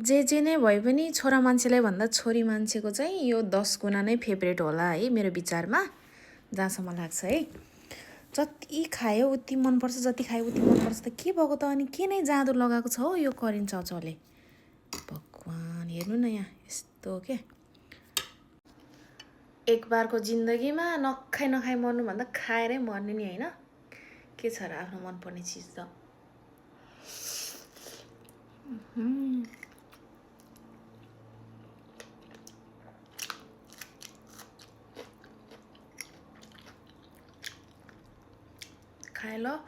जे नै भए पनि छोरा मान्छेलाई भन्दा छोरी मान्छेको चाहिँ यो 10 गुणा नै फेभरेट होला है मेरो विचारमा, जहाँसम्म लाग्छ है। जति खायो उति मनपर्छ, जति खायो उति मनपर्छ त के भएको त, अनि के नै जादु लगाएको छ हो यो करिन चाउचाउले। भगवान् हेर्नु न यहाँ यस्तो के, एक बारको जिन्दगीमा नखाइ नखाइ मर्नुभन्दा खाएरै मर्ने नि होइन, के छ र आफ्नो मनपर्ने चिज त। खाए ल।